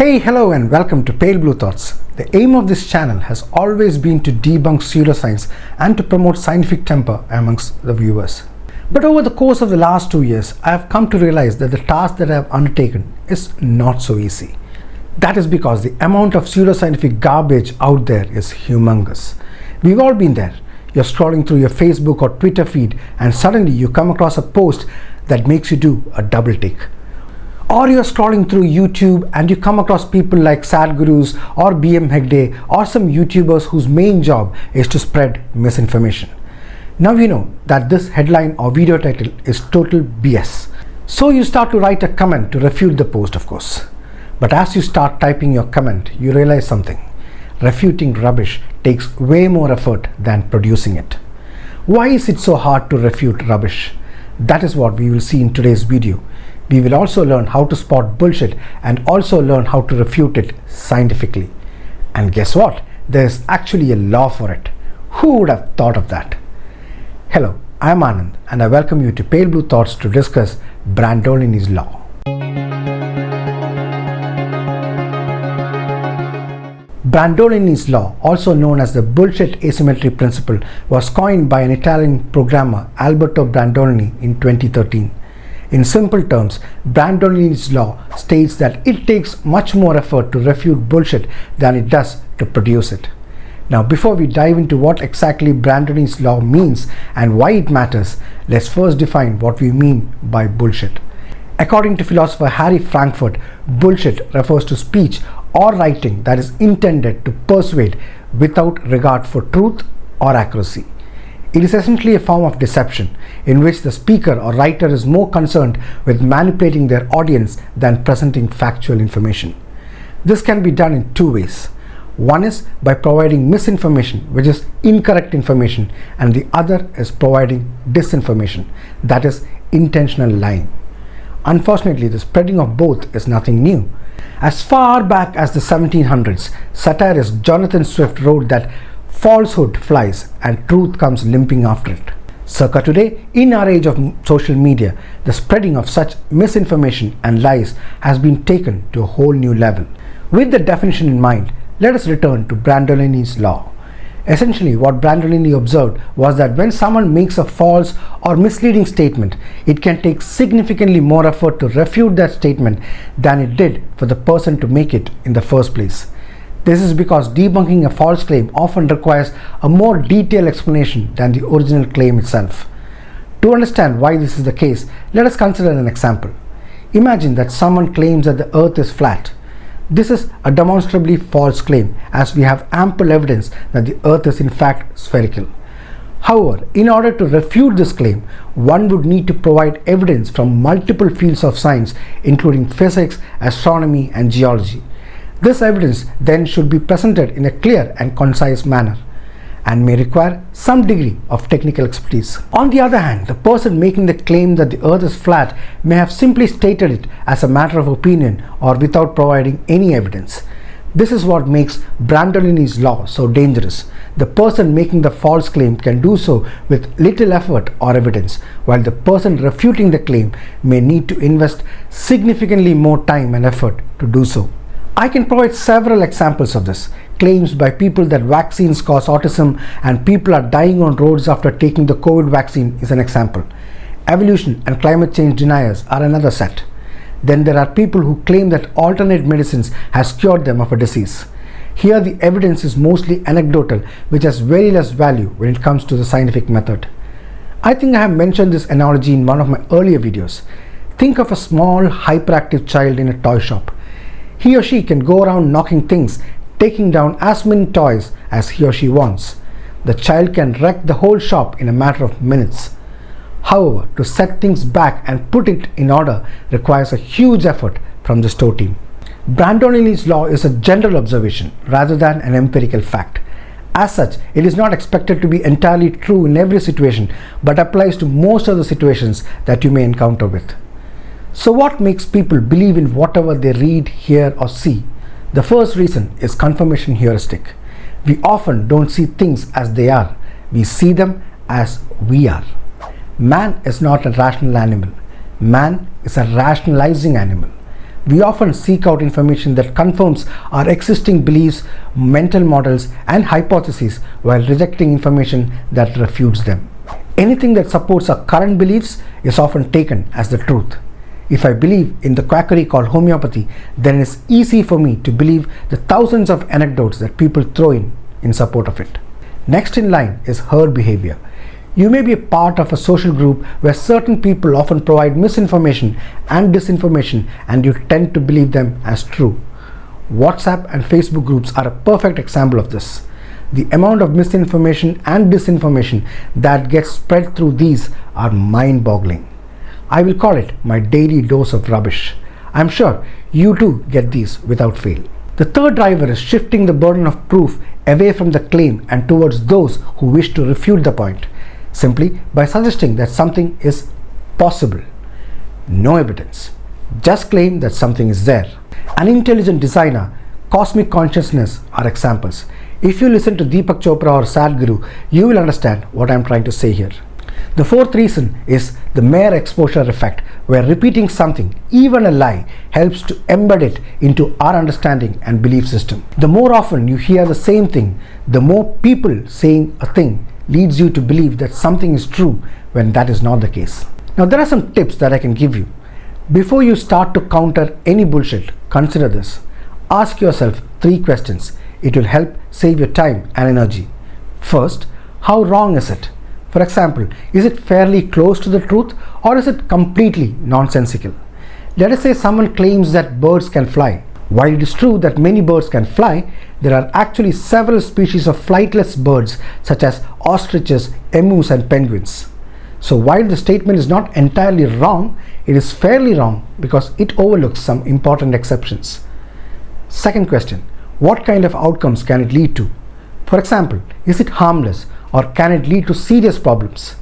Hey, hello and welcome to Pale Blue Thoughts. The aim of this channel has always been to debunk pseudoscience and to promote scientific temper amongst the viewers. But over the course of the last 2 years, I have come to realize that the task that I have undertaken is not so easy. That is because the amount of pseudoscientific garbage out there is humongous. We've all been there. You're scrolling through your Facebook or Twitter feed and suddenly you come across a post that makes you do a double take. Or you're scrolling through YouTube and you come across people like Sadhgurus or BM Hegde or some YouTubers whose main job is to spread misinformation. Now you know that this headline or video title is total BS. So you start to write a comment to refute the post, of course. But as you start typing your comment, you realize something. Refuting rubbish takes way more effort than producing it. Why is it so hard to refute rubbish? That is what we will see in today's video. We will also learn how to spot bullshit and also learn how to refute it scientifically. And guess what? There is actually a law for it. Who would have thought of that? Hello, I am Anand and I welcome you to Pale Blue Thoughts to discuss Brandolini's law. Brandolini's law, also known as the Bullshit Asymmetry Principle, was coined by an Italian programmer, Alberto Brandolini, in 2013. In simple terms, Brandolini's law states that it takes much more effort to refute bullshit than it does to produce it. Now, before we dive into what exactly Brandolini's law means and why it matters, let's first define what we mean by bullshit. According to philosopher Harry Frankfurt, bullshit refers to speech or writing that is intended to persuade without regard for truth or accuracy. It is essentially a form of deception in which the speaker or writer is more concerned with manipulating their audience than presenting factual information. This can be done in two ways. One is by providing misinformation, which is incorrect information, and the other is providing disinformation, that is intentional lying. Unfortunately, the spreading of both is nothing new. As far back as the 1700s, satirist Jonathan Swift wrote that falsehood flies and truth comes limping after it. Circa today, in our age of social media, the spreading of such misinformation and lies has been taken to a whole new level. With the definition in mind, let us return to Brandolini's law. Essentially, what Brandolini observed was that when someone makes a false or misleading statement, it can take significantly more effort to refute that statement than it did for the person to make it in the first place. This is because debunking a false claim often requires a more detailed explanation than the original claim itself. To understand why this is the case, let us consider an example. Imagine that someone claims that the earth is flat. This is a demonstrably false claim, as we have ample evidence that the earth is in fact spherical. However, in order to refute this claim, one would need to provide evidence from multiple fields of science, including physics, astronomy, and geology. This evidence then should be presented in a clear and concise manner and may require some degree of technical expertise. On the other hand, the person making the claim that the earth is flat may have simply stated it as a matter of opinion or without providing any evidence. This is what makes Brandolini's law so dangerous. The person making the false claim can do so with little effort or evidence, while the person refuting the claim may need to invest significantly more time and effort to do so. I can provide several examples of this. Claims by people that vaccines cause autism and people are dying on roads after taking the COVID vaccine is an example. Evolution and climate change deniers are another set. Then there are people who claim that alternate medicines has cured them of a disease. Here the evidence is mostly anecdotal, which has very less value when it comes to the scientific method. I think I have mentioned this analogy in one of my earlier videos. Think of a small hyperactive child in a toy shop. He or she can go around knocking things, taking down as many toys as he or she wants. The child can wreck the whole shop in a matter of minutes. However, to set things back and put it in order requires a huge effort from the store team. Brandolini's law is a general observation rather than an empirical fact. As such, it is not expected to be entirely true in every situation, but applies to most of the situations that you may encounter with. So what makes people believe in whatever they read, hear, or see? The first reason is confirmation heuristic. We often don't see things as they are. We see them as we are. Man is not a rational animal. Man is a rationalizing animal. We often seek out information that confirms our existing beliefs, mental models, and hypotheses while rejecting information that refutes them. Anything that supports our current beliefs is often taken as the truth. If I believe in the quackery called homeopathy, then it's easy for me to believe the thousands of anecdotes that people throw in support of it. Next in line is herd behavior. You may be a part of a social group where certain people often provide misinformation and disinformation, and you tend to believe them as true. WhatsApp and Facebook groups are a perfect example of this. The amount of misinformation and disinformation that gets spread through these are mind-boggling. I will call it my daily dose of rubbish. I'm sure you too get these without fail. The third driver is shifting the burden of proof away from the claim and towards those who wish to refute the point, simply by suggesting that something is possible. No evidence. Just claim that something is there. An intelligent designer, cosmic consciousness are examples. If you listen to Deepak Chopra or Sadhguru, you will understand what I am trying to say here. The fourth reason is the mere exposure effect, where repeating something, even a lie, helps to embed it into our understanding and belief system. The more often you hear the same thing, the more people saying a thing leads you to believe that something is true when that is not the case. Now there are some tips that I can give you. Before you start to counter any bullshit, consider this. Ask yourself 3 questions. It will help save your time and energy. First, how wrong is it? For example, is it fairly close to the truth or is it completely nonsensical? Let us say someone claims that birds can fly. While it is true that many birds can fly, there are actually several species of flightless birds such as ostriches, emus and penguins. So while the statement is not entirely wrong, it is fairly wrong because it overlooks some important exceptions. Second question, what kind of outcomes can it lead to? For example, is it harmless or can it lead to serious problems?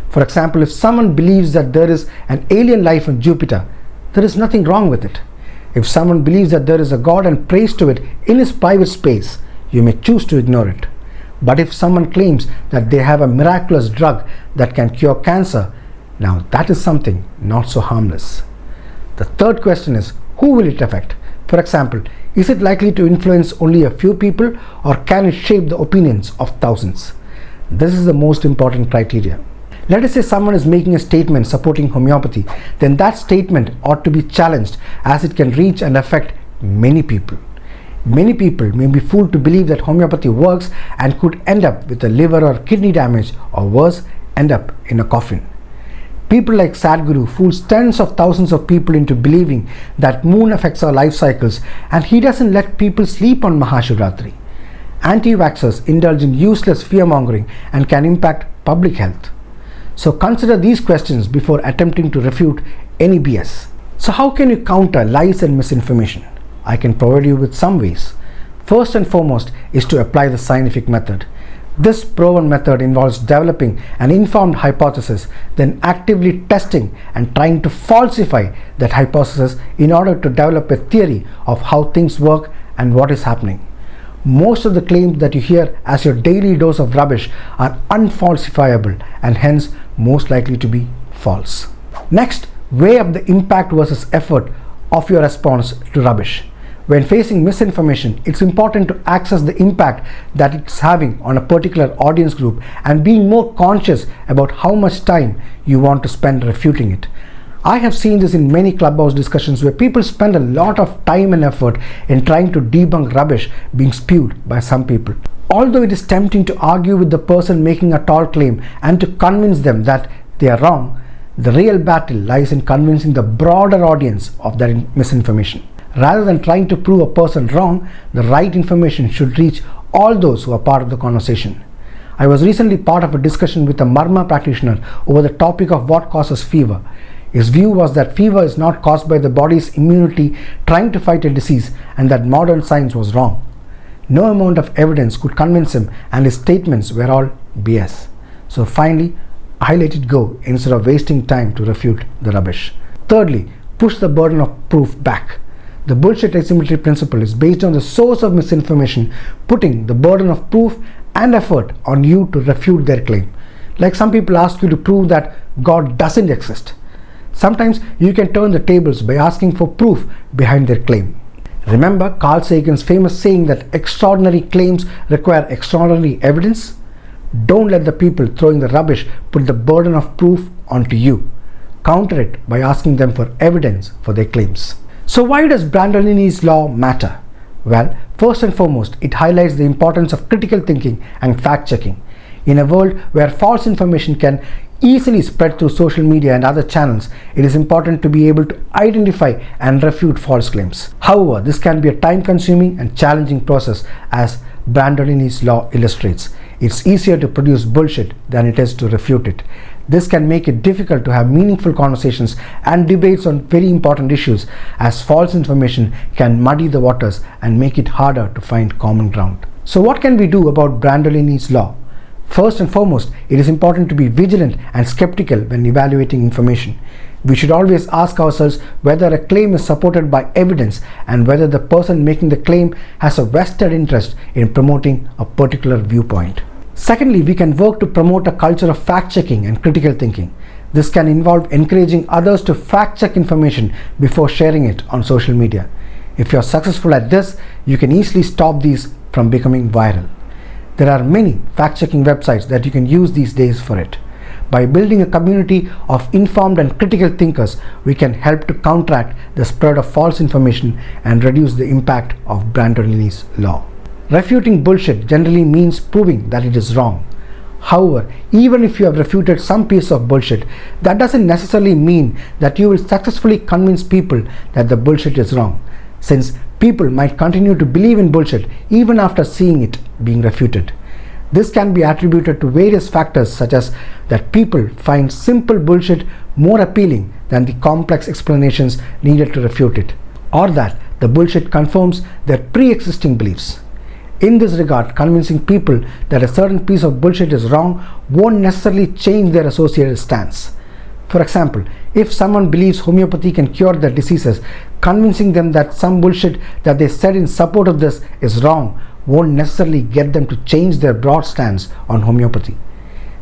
For example, if someone believes that there is an alien life on Jupiter, there is nothing wrong with it. If someone believes that there is a God and prays to it in his private space, you may choose to ignore it. But if someone claims that they have a miraculous drug that can cure cancer, now that is something not so harmless. The third question is, who will it affect? For example, is it likely to influence only a few people or can it shape the opinions of thousands? This is the most important criteria. Let us say someone is making a statement supporting homeopathy, then that statement ought to be challenged as it can reach and affect many people. Many people may be fooled to believe that homeopathy works and could end up with a liver or kidney damage or worse, end up in a coffin. People like Sadhguru fools tens of thousands of people into believing that moon affects our life cycles and he doesn't let people sleep on Mahashivratri. Anti-vaxxers indulge in useless fear-mongering and can impact public health. So consider these questions before attempting to refute any BS. So how can you counter lies and misinformation? I can provide you with some ways. First and foremost is to apply the scientific method. This proven method involves developing an informed hypothesis, then actively testing and trying to falsify that hypothesis in order to develop a theory of how things work and what is happening. Most of the claims that you hear as your daily dose of rubbish are unfalsifiable and hence most likely to be false. Next, weigh up the impact versus effort of your response to rubbish. When facing misinformation, it's important to access the impact that it's having on a particular audience group and being more conscious about how much time you want to spend refuting it. I have seen this in many clubhouse discussions where people spend a lot of time and effort in trying to debunk rubbish being spewed by some people. Although it is tempting to argue with the person making a tall claim and to convince them that they are wrong, the real battle lies in convincing the broader audience of that misinformation. Rather than trying to prove a person wrong, the right information should reach all those who are part of the conversation. I was recently part of a discussion with a Marma practitioner over the topic of what causes fever. His view was that fever is not caused by the body's immunity trying to fight a disease and that modern science was wrong. No amount of evidence could convince him and his statements were all BS. So finally, I let it go instead of wasting time to refute the rubbish. Thirdly, push the burden of proof back. The bullshit asymmetry principle is based on the source of misinformation, putting the burden of proof and effort on you to refute their claim. Like some people ask you to prove that God doesn't exist. Sometimes you can turn the tables by asking for proof behind their claim. Remember Carl Sagan's famous saying that extraordinary claims require extraordinary evidence? Don't let the people throwing the rubbish put the burden of proof onto you. Counter it by asking them for evidence for their claims. So why does Brandolini's law matter? Well, first and foremost, it highlights the importance of critical thinking and fact-checking. In a world where false information can easily spread through social media and other channels, it is important to be able to identify and refute false claims. However, this can be a time-consuming and challenging process, as Brandolini's law illustrates. It's easier to produce bullshit than it is to refute it. This can make it difficult to have meaningful conversations and debates on very important issues, as false information can muddy the waters and make it harder to find common ground. So what can we do about Brandolini's law? First and foremost, it is important to be vigilant and skeptical when evaluating information. We should always ask ourselves whether a claim is supported by evidence and whether the person making the claim has a vested interest in promoting a particular viewpoint. Secondly, we can work to promote a culture of fact-checking and critical thinking. This can involve encouraging others to fact-check information before sharing it on social media. If you are successful at this, you can easily stop these from becoming viral. There are many fact-checking websites that you can use these days for it. By building a community of informed and critical thinkers, we can help to counteract the spread of false information and reduce the impact of Brandolini's law. Refuting bullshit generally means proving that it is wrong. However, even if you have refuted some piece of bullshit, that doesn't necessarily mean that you will successfully convince people that the bullshit is wrong, since people might continue to believe in bullshit even after seeing it being refuted. This can be attributed to various factors, such as that people find simple bullshit more appealing than the complex explanations needed to refute it, or that the bullshit confirms their pre-existing beliefs. In this regard, convincing people that a certain piece of bullshit is wrong won't necessarily change their associated stance. For example, if someone believes homeopathy can cure their diseases, convincing them that some bullshit that they said in support of this is wrong won't necessarily get them to change their broad stance on homeopathy.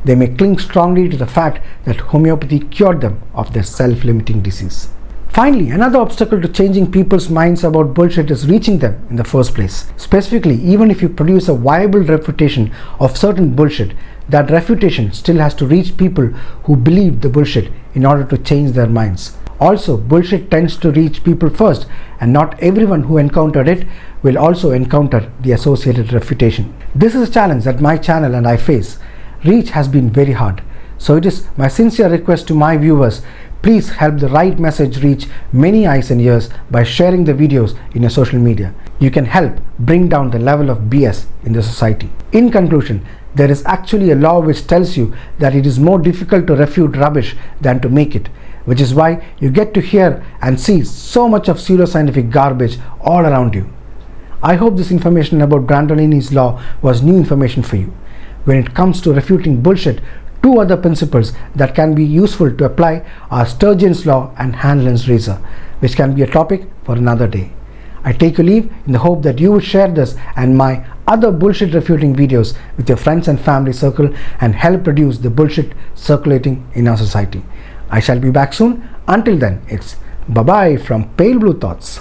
They may cling strongly to the fact that homeopathy cured them of their self-limiting disease. Finally, another obstacle to changing people's minds about bullshit is reaching them in the first place. Specifically, even if you produce a viable refutation of certain bullshit, that refutation still has to reach people who believe the bullshit in order to change their minds. Also, bullshit tends to reach people first, and not everyone who encountered it will also encounter the associated refutation. This is a challenge that my channel and I face. Reach has been very hard. So it is my sincere request to my viewers, please help the right message reach many eyes and ears by sharing the videos in your social media. You can help bring down the level of BS in the society. In conclusion, there is actually a law which tells you that it is more difficult to refute rubbish than to make it, which is why you get to hear and see so much of pseudoscientific garbage all around you. I hope this information about Brandolini's law was new information for you. When it comes to refuting bullshit, two other principles that can be useful to apply are Sturgeon's law and Hanlon's razor, which can be a topic for another day. I take your leave in the hope that you will share this and my other bullshit refuting videos with your friends and family circle and help reduce the bullshit circulating in our society. I shall be back soon. Until then, it's bye-bye from Pale Blue Thoughts.